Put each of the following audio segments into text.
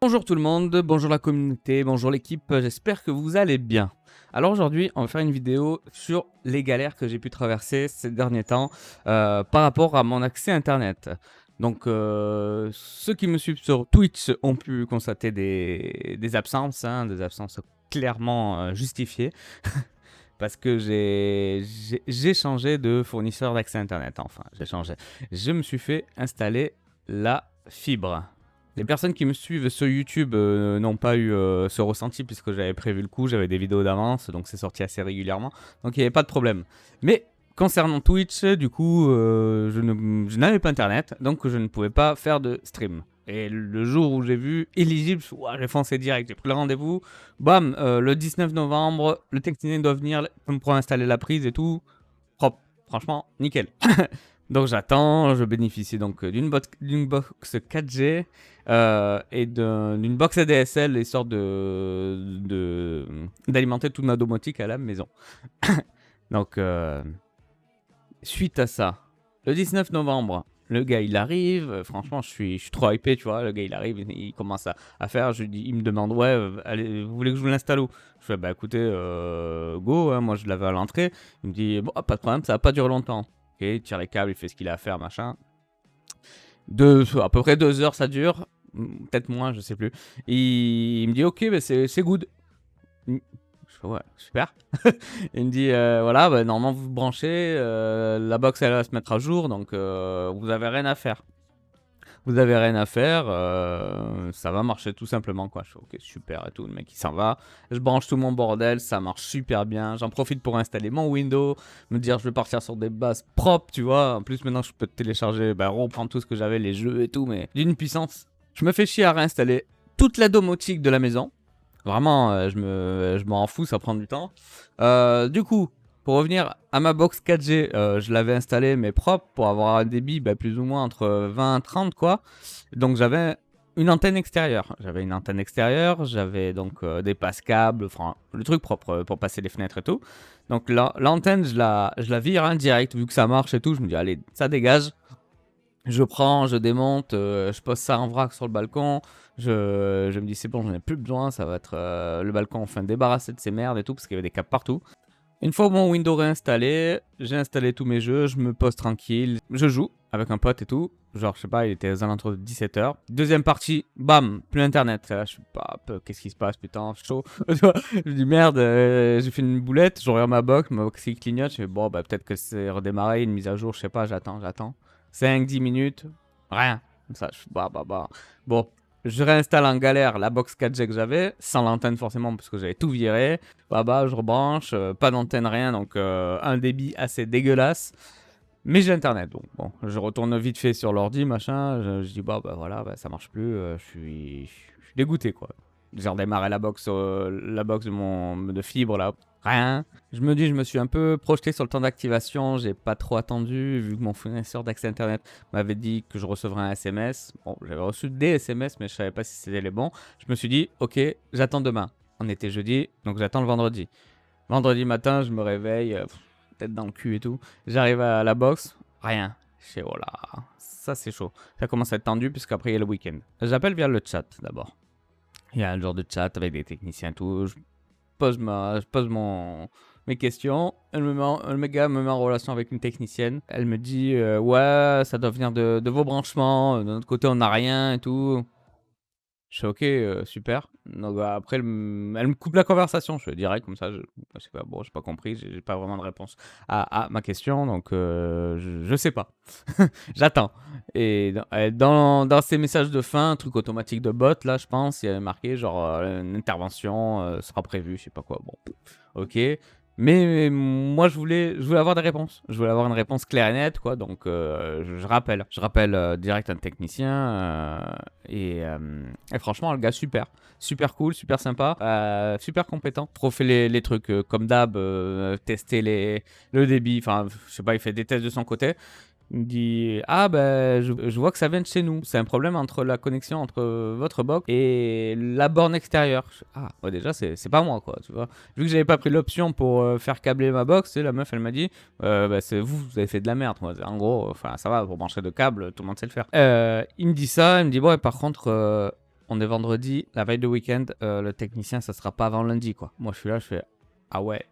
Bonjour tout le monde, bonjour la communauté, bonjour l'équipe, j'espère que vous allez bien. Alors aujourd'hui, on va faire une vidéo sur les galères que j'ai pu traverser ces derniers temps par rapport à mon accès internet. Donc ceux qui me suivent sur Twitch ont pu constater des absences, des absences clairement justifiées, parce que j'ai changé de fournisseur d'accès internet, enfin j'ai changé. Je me suis fait installer la fibre. Les personnes qui me suivent sur YouTube n'ont pas eu ce ressenti puisque j'avais prévu le coup, j'avais des vidéos d'avance, donc c'est sorti assez régulièrement, donc il n'y avait pas de problème. Mais concernant Twitch, du coup, je n'avais pas internet, donc je ne pouvais pas faire de stream. Et le jour où j'ai vu éligible, j'ai foncé direct, j'ai pris le rendez-vous, bam, le 19 novembre, le technicien doit venir pour installer la prise et tout, propre, franchement, nickel. Donc j'attends, je bénéficie donc d'une box 4G et d'une box ADSL, histoire d'alimenter toute ma domotique à la maison. Donc suite à ça, le 19 novembre, le gars il arrive, franchement je suis trop hypé, tu vois, le gars il arrive, il commence à faire, il me demande ouais, allez, vous voulez que je vous l'installe où? Je fais bah écoutez, go, hein, moi je l'avais à l'entrée. Il me dit bon, pas de problème, ça va pas durer longtemps. Ok, il tire les câbles, il fait ce qu'il a à faire, machin. À peu près 2 heures ça dure, peut-être moins, je sais plus. Il me dit ok, bah, c'est good. Je fais ouais, super. Il me dit voilà, bah, normalement vous vous branchez, la box elle va se mettre à jour, donc vous avez rien à faire. Vous avez rien à faire, ça va marcher tout simplement quoi. Je fais ok super et tout, le mec il s'en va. Je branche tout mon bordel, ça marche super bien. J'en profite pour installer mon Windows, me dire je vais partir sur des bases propres, tu vois. En plus maintenant je peux télécharger, reprendre tout ce que j'avais, les jeux et tout, mais d'une puissance. Je me fais chier à réinstaller toute la domotique de la maison. Vraiment, je m'en fous, ça prend du temps. Du coup, pour revenir à ma box 4G, je l'avais installée mais propre pour avoir un débit plus ou moins entre 20 et 30 quoi. Donc j'avais une antenne extérieure. J'avais donc des passes-câbles, enfin le truc propre pour passer les fenêtres et tout. Donc l'antenne, je la vire indirect vu que ça marche et tout. Je me dis allez, ça dégage. Je prends, je démonte, je pose ça en vrac sur le balcon. Je me dis c'est bon, j'en ai plus besoin, ça va être le balcon enfin débarrassé de ces merdes et tout parce qu'il y avait des câbles partout. Une fois mon Windows réinstallé, j'ai installé tous mes jeux, je me pose tranquille, je joue avec un pote et tout. Genre, je sais pas, il était aux alentours de 17h. Deuxième partie, bam, plus internet. Là, je sais pas, qu'est-ce qui se passe, putain, chaud. Je dis merde, j'ai fait une boulette, je regarde ma box qui clignote. Je fais bon, peut-être que c'est redémarré, une mise à jour, je sais pas, j'attends. 5-10 minutes, rien. Comme ça, Bon, je réinstalle en galère la box 4G que j'avais, sans l'antenne forcément, parce que j'avais tout viré. Je rebranche, pas d'antenne, rien, donc un débit assez dégueulasse. Mais j'ai internet, donc bon, je retourne vite fait sur l'ordi, machin, je dis voilà, ça marche plus, je suis dégoûté quoi. J'ai redémarré la box de fibre là, rien. Je me dis, je me suis un peu projeté sur le temps d'activation, j'ai pas trop attendu, vu que mon fournisseur d'accès internet m'avait dit que je recevrais un SMS. Bon, j'avais reçu des SMS, mais je savais pas si c'était les bons. Je me suis dit, ok, j'attends demain. On était jeudi, donc j'attends le vendredi. Vendredi matin, je me réveille, tête dans le cul et tout. J'arrive à la box, rien. Je sais, voilà, ça c'est chaud. Ça commence à être tendu, puisqu'après il y a le week-end. J'appelle via le chat d'abord. Il y a un genre de chat avec des techniciens et tout. Je pose mes questions. Le gars me met en relation avec une technicienne. Elle me dit ouais, ça doit venir de vos branchements. De notre côté, on n'a rien et tout. Je fais ok, super. Donc après, elle me coupe la conversation. Je fais direct comme ça. Je sais pas, bon, j'ai pas compris. J'ai pas vraiment de réponse à ma question. Donc je sais pas. J'attends. Et dans ces messages de fin, un truc automatique de bot, là, je pense, il y avait marqué genre une intervention sera prévue, je sais pas quoi. Bon, ok. Mais moi, je voulais avoir des réponses. Je voulais avoir une réponse claire et nette, quoi. Donc, je rappelle. Je rappelle direct un technicien. Et franchement, le gars, super. Super cool, super sympa, super compétent. Pro fait les trucs comme d'hab, tester le débit. Enfin, je sais pas, il fait des tests de son côté. Il me dit ah je vois que ça vient de chez nous. C'est un problème entre la connexion entre votre box et la borne extérieure. Ah ouais, déjà c'est pas moi quoi, tu vois. Vu que j'avais pas pris l'option pour faire câbler ma box, la meuf elle m'a dit c'est vous avez fait de la merde. Moi. En gros, enfin ça va pour brancher de câbles, tout le monde sait le faire. Il me dit ça, il me dit bon et par contre on est vendredi, la veille de week-end, le technicien, ça sera pas avant lundi, quoi. Moi, je suis là, je fais, ah ouais.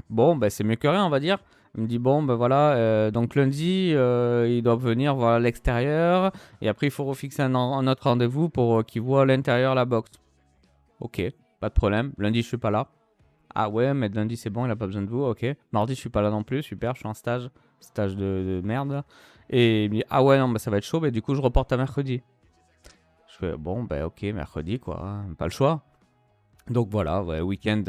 Bon, ben c'est mieux que rien, on va dire. Il me dit, bon, ben voilà, donc lundi, ils doivent venir voir l'extérieur, et après, il faut refixer un autre rendez-vous pour qu'ils voient l'intérieur, la box. Ok, pas de problème. Lundi, je suis pas là. Ah ouais, mais lundi, c'est bon, il a pas besoin de vous, ok. Mardi, je suis pas là non plus, super, je suis en stage de merde. Là. Et il me dit, ah ouais, non, bah, ça va être chaud, mais du coup, je reporte à mercredi. Je fais, bon, ben ok, mercredi, quoi, hein, pas le choix. Donc voilà, ouais, week-end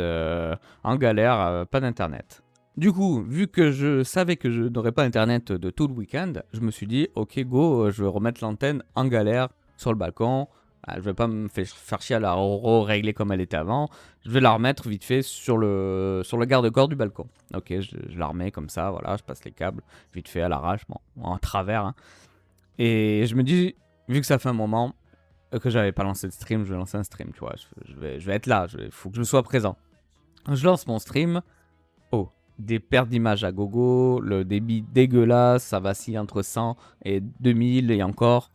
en galère, pas d'internet. Du coup, vu que je savais que je n'aurais pas internet de tout le week-end, je me suis dit, ok, go, je vais remettre l'antenne en galère sur le balcon. Je vais pas me faire chier à la régler comme elle était avant. Je vais la remettre vite fait sur le garde-corps du balcon. Ok, je la remets comme ça, voilà, je passe les câbles vite fait à l'arrache, bon, en travers. Hein. Et je me dis, vu que ça fait un moment que j'avais pas lancé de stream, je vais lancer un stream, tu vois. Je vais être là, il faut que je sois présent. Je lance mon stream. Oh, des pertes d'images à gogo, le débit dégueulasse, ça vacille entre 100 et 2000 et encore.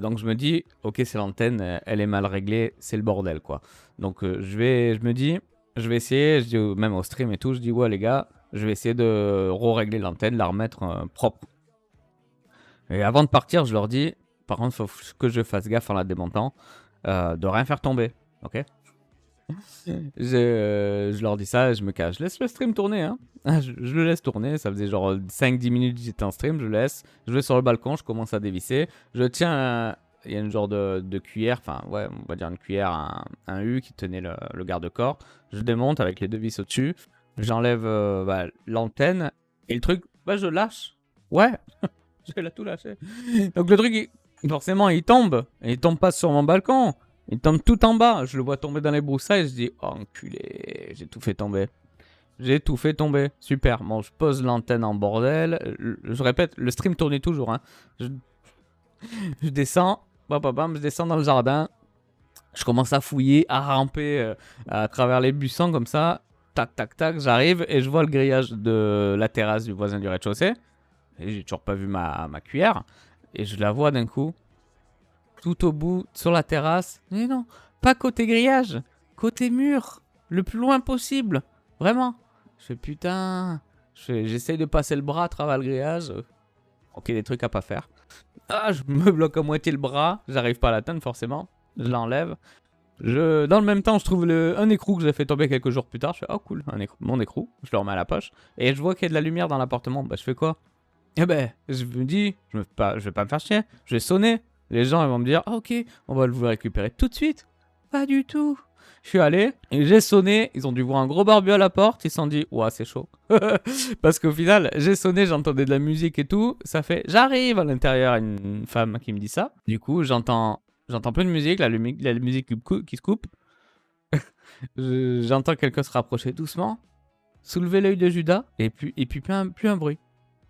Donc je me dis, ok, c'est l'antenne, elle est mal réglée, c'est le bordel, quoi. Donc je me dis, je vais essayer, je dis même au stream et tout, je dis, ouais les gars, je vais essayer de régler l'antenne, la remettre propre. Et avant de partir, je leur dis, par contre, il faut que je fasse gaffe en la démontant, de rien faire tomber, ok. Je leur dis ça, je me cache. Je laisse le stream tourner, hein. Je le laisse tourner, ça faisait genre 5-10 minutes que j'étais en stream, je laisse. Je vais sur le balcon, je commence à dévisser. Je tiens, il y a une genre de cuillère, enfin ouais, on va dire une cuillère, un U qui tenait le garde-corps. Je démonte avec les deux vis au-dessus. J'enlève l'antenne et le truc, je lâche. Ouais, je vais tout lâcher. Donc le truc, forcément, il tombe. Et il tombe pas sur mon balcon. Il tombe tout en bas. Je le vois tomber dans les broussailles. Je dis, oh enculé, j'ai tout fait tomber. J'ai tout fait tomber. Super. Bon, je pose l'antenne en bordel. Je répète, le stream tournait toujours. Hein. Je descends. Je descends dans le jardin. Je commence à fouiller, à ramper à travers les buissons comme ça. Tac, tac, tac. J'arrive et je vois le grillage de la terrasse du voisin du rez-de-chaussée. Et j'ai toujours pas vu ma cuillère. Et je la vois d'un coup. Tout au bout, sur la terrasse. Mais non, pas côté grillage, côté mur, le plus loin possible. Vraiment. Je fais putain. J'essaye de passer le bras à travers le grillage. Ok, des trucs à pas faire. Ah, je me bloque à moitié le bras. J'arrive pas à l'atteindre forcément. Je l'enlève. Dans le même temps, je trouve un écrou que j'ai fait tomber quelques jours plus tard. Je fais, oh cool, mon écrou. Je le remets à la poche. Et je vois qu'il y a de la lumière dans l'appartement. Bah, je fais quoi? Eh ben, je me dis, je vais pas me faire chier. Je vais sonner. Les gens ils vont me dire, ah, ok, on va le récupérer tout de suite. Pas du tout. Je suis allé et j'ai sonné. Ils ont dû voir un gros barbu à la porte. Ils se sont dit, ouah, c'est chaud. Parce qu'au final, j'ai sonné, j'entendais de la musique et tout. Ça fait, j'arrive à l'intérieur, une femme qui me dit ça. Du coup, j'entends plus de musique, la musique qui se coupe. J'entends quelqu'un se rapprocher doucement, soulever l'œil de Judas et puis plus un bruit.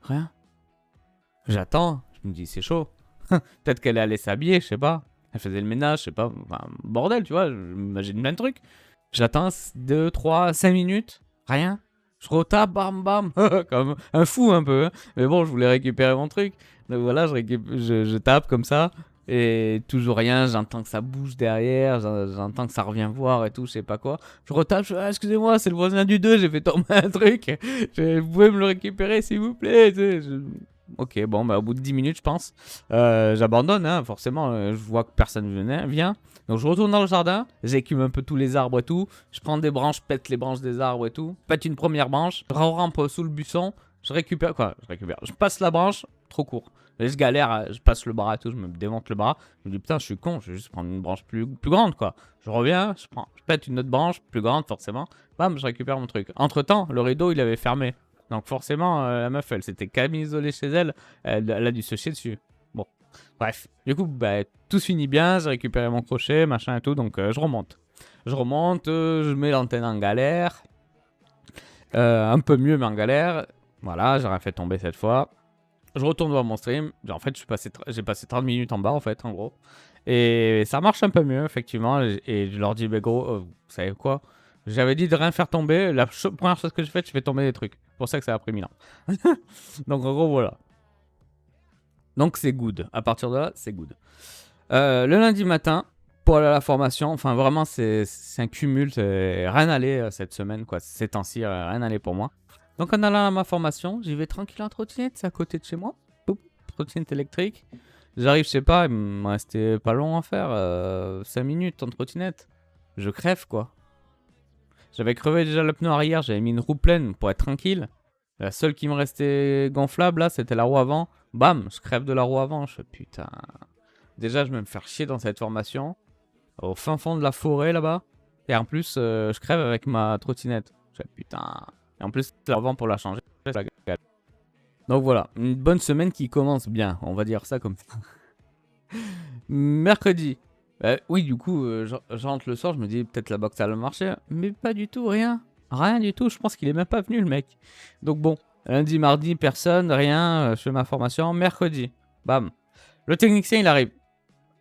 Rien. J'attends. Je me dis, c'est chaud. Peut-être qu'elle est allée s'habiller, je sais pas. Elle faisait le ménage, je sais pas. Enfin, bordel, tu vois, j'imagine plein de trucs. J'attends 2, 3, 5 minutes. Rien. Je retape, bam, bam. Comme un fou un peu. Hein. Mais bon, je voulais récupérer mon truc. Donc voilà, je tape comme ça. Et toujours rien. J'entends que ça bouge derrière. J'entends que ça revient voir et tout, je sais pas quoi. Je retape, je fais, ah, excusez-moi, c'est le voisin du 2, j'ai fait tomber un truc. Vous pouvez me le récupérer, s'il vous plaît. Tu sais, ok, bon, au bout de 10 minutes, je pense, j'abandonne, hein, forcément, je vois que personne vient. Donc je retourne dans le jardin, j'écume un peu tous les arbres et tout, je prends des branches, pète les branches des arbres et tout, pète une première branche, je rampe sous le buisson, je passe la branche, trop court. Et je galère, je passe le bras et tout, je me démonte le bras, je me dis putain, je suis con, je vais juste prendre une branche plus grande, quoi. Je reviens, je pète une autre branche, plus grande forcément, bam, je récupère mon truc. Entre temps, le rideau, il avait fermé. Donc forcément, la meuf, elle s'était camisolée chez elle. Elle a dû se chier dessus. Bon, bref. Du coup, tout se finit bien. J'ai récupéré mon crochet, machin et tout. Donc je remonte. Je mets l'antenne en galère. Un peu mieux, mais en galère. Voilà, j'ai rien fait tomber cette fois. Je retourne voir mon stream. En fait, j'ai passé 30 minutes en bas, en fait, en gros. Et ça marche un peu mieux, effectivement. Et je leur dis, gros, vous savez quoi? J'avais dit de rien faire tomber. La première chose que j'ai faite, je fais tomber des trucs. C'est pour ça que ça a pris 1000 ans. Donc en gros, voilà. Donc c'est good. À partir de là, c'est good. Le lundi matin, pour aller à la formation. Enfin, vraiment, c'est un cumul. C'est rien aller cette semaine, quoi. Ces temps-ci, rien aller pour moi. Donc, en allant à ma formation, j'y vais tranquille en trottinette. C'est à côté de chez moi. Poup, trottinette électrique. J'arrive, je sais pas, il me restait pas long à faire. 5 minutes en trottinette. Je crève, quoi. J'avais crevé déjà le pneu arrière. J'avais mis une roue pleine pour être tranquille. La seule qui me restait gonflable, là, c'était la roue avant. Bam, je crève de la roue avant. Je fais putain. Déjà, je vais me faire chier dans cette formation. Au fin fond de la forêt, là-bas. Et en plus, je crève avec ma trottinette. Je fais putain. Et en plus, avant pour la changer. Je la galère. Donc voilà, une bonne semaine qui commence bien. On va dire ça comme ça. Mercredi. Oui, du coup, je rentre le soir. Je me dis peut-être la boxe ça va marcher. Mais pas du tout, rien. Rien du tout. Je pense qu'il est même pas venu, le mec. Donc bon. Lundi, mardi, personne, rien. Je fais ma formation. Mercredi, bam. Le technicien, il arrive.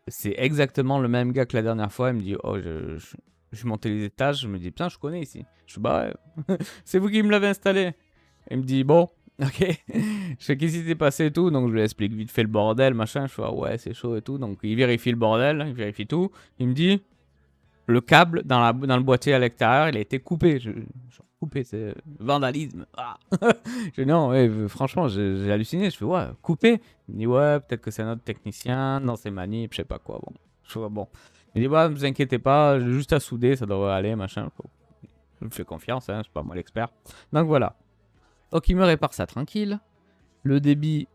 C'est exactement le même gars que la dernière fois. Il me dit, oh, je suis monté les étages. Je me dis, putain, je connais ici. Je suis bah ouais. C'est vous qui me l'avez installé. Il me dit, bon, ok. Je fais, qu'est-ce qui s'est passé et tout. Donc je lui explique vite fait le bordel, machin. Je fais, ah ouais, c'est chaud et tout. Donc il vérifie le bordel, il vérifie tout. Il me dit, le câble dans le boîtier à l'extérieur, il a été coupé. Coupé, c'est vandalisme. Ah. Je dis non, ouais, franchement, j'ai halluciné. Je fais ouais, coupé. Il me dit ouais, peut-être que c'est un autre technicien dans ses manips, je sais pas quoi. Bon, je vois bon. Il dit ouais, ne vous inquiétez pas, j'ai juste à souder, ça devrait aller, machin. Je me fais confiance, hein, je suis pas moi l'expert. Donc voilà. Donc il me répare ça tranquille. Le débit,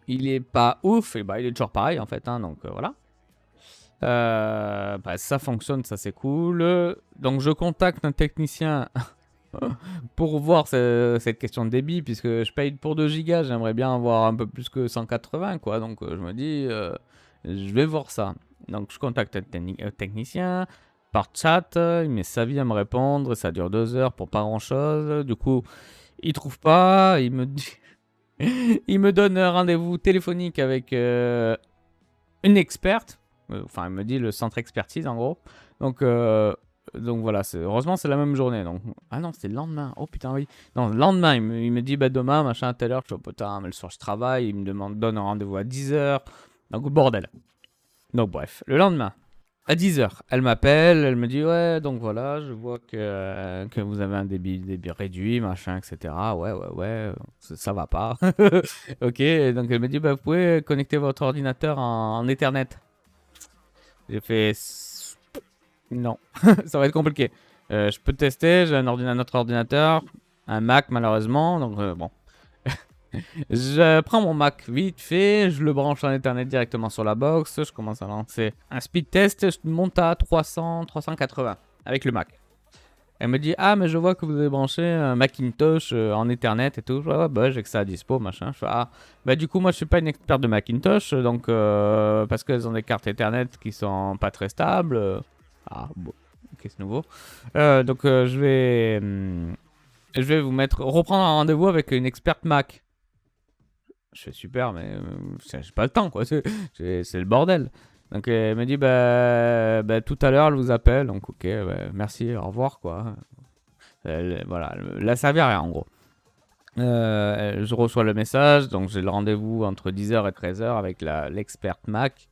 il est pas ouf, et bah il est toujours pareil en fait, hein, donc voilà. Bah, ça fonctionne, ça c'est cool. Donc je contacte un technicien pour voir cette question de débit, puisque je paye pour 2 gigas, j'aimerais bien avoir un peu plus que 180, quoi. Donc je me dis, je vais voir ça. Donc je contacte un technicien par chat, il met sa vie à me répondre, ça dure 2 heures pour pas grand chose. Du coup, il trouve pas, il me dit... il me donne un rendez-vous téléphonique avec une experte. Enfin, il me dit le centre expertise en gros. Donc voilà, heureusement c'est la même journée. Donc... Ah non, c'était le lendemain. Oh putain, oui. Non, le lendemain, il me dit bah demain, machin, à telle heure. Je fais putain, mais le soir je travaille. Il me donne un rendez-vous à 10h. Donc bordel. Donc bref, le lendemain, à 10h, elle m'appelle. Elle me dit ouais, donc voilà, je vois que vous avez un débit réduit, machin, etc. Ouais, ça va pas. Ok, donc elle me dit bah vous pouvez connecter votre ordinateur en Ethernet. J'ai fait non, ça va être compliqué. Je peux tester, j'ai un autre ordinateur, un Mac malheureusement, donc bon. Je prends mon Mac vite fait, je le branche en Ethernet directement sur la box, je commence à lancer un speed test, je monte à 300, 380 avec le Mac. Elle me dit ah mais je vois que vous avez branché un Macintosh en Ethernet et tout. Ouais bah j'ai que ça à dispo machin. Je fais ah bah du coup moi je suis pas une experte de Macintosh donc parce qu'elles ont des cartes Ethernet qui sont pas très stables. Ah bon, qu'est-ce nouveau. Donc je vais vous reprendre un rendez-vous avec une experte Mac. Je fais super mais j'ai pas le temps quoi. C'est le bordel. Donc elle me dit bah tout à l'heure elle vous appelle donc ok bah, merci au revoir quoi. Voilà, elle a servi à rien en gros. Je reçois le message donc j'ai le rendez-vous entre 10h et 13h avec l'experte Mac.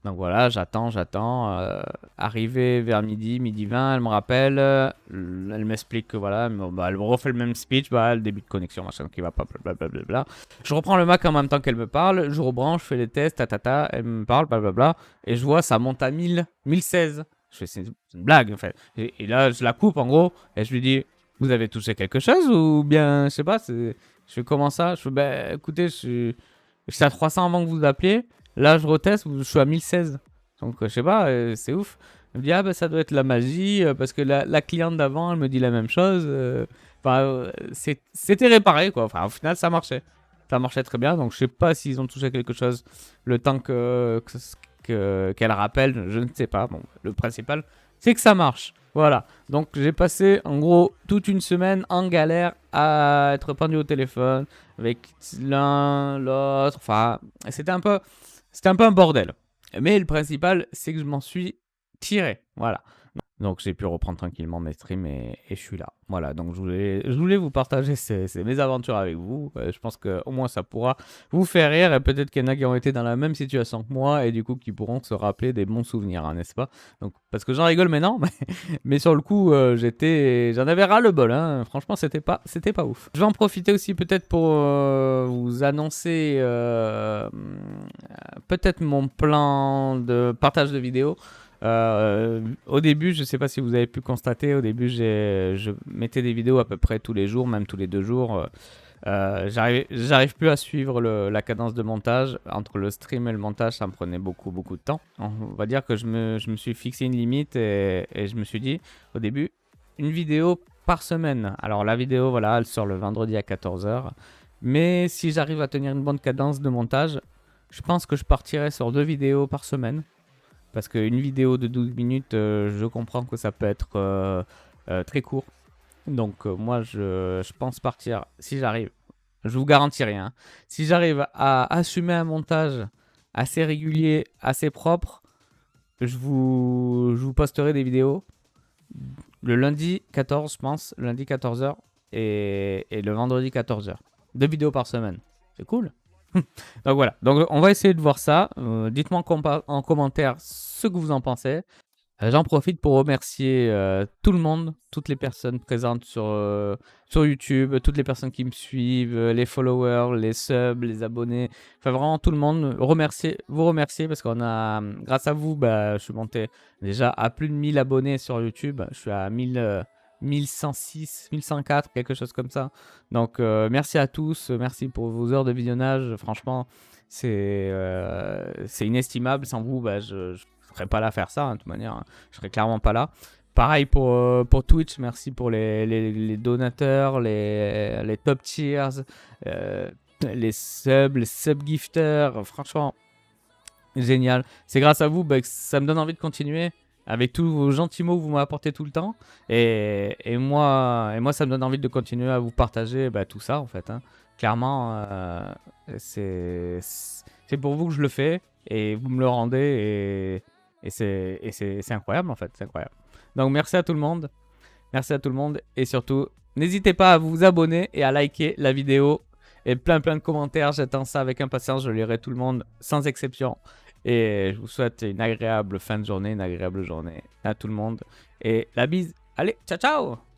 Donc voilà, j'attends. Arrivé vers midi 20, elle me rappelle, elle m'explique que voilà, elle me refait le même speech, le début de connexion, machin qui va pas, blablabla. Je reprends le Mac en même temps qu'elle me parle, je rebranche, je fais les tests, elle me parle, blablabla, et je vois ça monte à 1016. Je fais, c'est une blague en fait. Et là, je la coupe en gros, et je lui dis, vous avez touché quelque chose ou bien, je sais pas, je fais comment ça? Je fais, écoutez, je suis à 300 avant que vous appeliez. Là, je reteste, je suis à 1016. Donc, je sais pas, c'est ouf. Elle me dit, ah bah ça doit être la magie, parce que la cliente d'avant, elle me dit la même chose. C'était réparé, quoi. Enfin, au final, ça marchait. Ça marchait très bien, donc je sais pas s'ils ont touché quelque chose le temps qu'elle rappelle, je ne sais pas. Bon, le principal, c'est que ça marche. Voilà. Donc, j'ai passé, en gros, toute une semaine en galère à être pendu au téléphone avec l'un, l'autre. Enfin, c'était un peu un bordel. Mais le principal, c'est que je m'en suis tiré. Voilà. Donc j'ai pu reprendre tranquillement mes streams et je suis là. Voilà, donc je voulais vous partager mes aventures avec vous. Je pense qu'au moins ça pourra vous faire rire et peut-être qu'il y en a qui ont été dans la même situation que moi et du coup qui pourront se rappeler des bons souvenirs, hein, n'est-ce pas? Donc, parce que j'en rigole maintenant, mais sur le coup, j'en avais ras le bol. Hein. Franchement, c'était pas ouf. Je vais en profiter aussi peut-être pour vous annoncer peut-être mon plan de partage de vidéos. Au début, je sais pas si vous avez pu constater, au début, je mettais des vidéos à peu près tous les jours, même tous les 2 jours. J'arrive plus à suivre la cadence de montage. Entre le stream et le montage, ça me prenait beaucoup, beaucoup de temps. On va dire que je me suis fixé une limite et je me suis dit, au début, une vidéo par semaine. Alors la vidéo, voilà, elle sort le vendredi à 14 h. Mais si j'arrive à tenir une bonne cadence de montage, je pense que je partirai sur 2 vidéos par semaine. Parce qu'une vidéo de 12 minutes, je comprends que ça peut être très court. Donc moi, je pense partir, si j'arrive, je vous garantis rien, hein. Si j'arrive à assumer un montage assez régulier, assez propre, je vous posterai des vidéos le lundi 14, je pense, le lundi 14 h et le vendredi 14 h. 2 vidéos par semaine. C'est cool. Donc voilà, donc on va essayer de voir ça. Dites-moi en commentaire ce que vous en pensez. J'en profite pour remercier tout le monde, toutes les personnes présentes sur YouTube, toutes les personnes qui me suivent, les followers, les subs, les abonnés, enfin vraiment tout le monde. Vous remercier parce qu'on a, grâce à vous, bah, je suis monté déjà à plus de 1000 abonnés sur YouTube. Je suis à 1106, 1104, quelque chose comme ça. Donc merci à tous, merci pour vos heures de visionnage. Franchement, c'est inestimable. Sans vous, bah, je serais pas là à faire ça, hein, de toute manière, hein. Je serais clairement pas là. Pareil pour Twitch, merci pour les donateurs, les top tiers, les sub gifters, franchement, génial. C'est grâce à vous que ça me donne envie de continuer avec tous vos gentils mots que vous m'apportez tout le temps. Et moi, ça me donne envie de continuer à vous partager tout ça, en fait, hein. Clairement, c'est pour vous que je le fais et vous me le rendez et c'est incroyable, en fait, c'est incroyable. Donc merci à tout le monde, et surtout, n'hésitez pas à vous abonner et à liker la vidéo et plein de commentaires, j'attends ça avec impatience, je lirai tout le monde sans exception. Et je vous souhaite une agréable fin de journée, une agréable journée à tout le monde. Et la bise, allez, ciao ciao!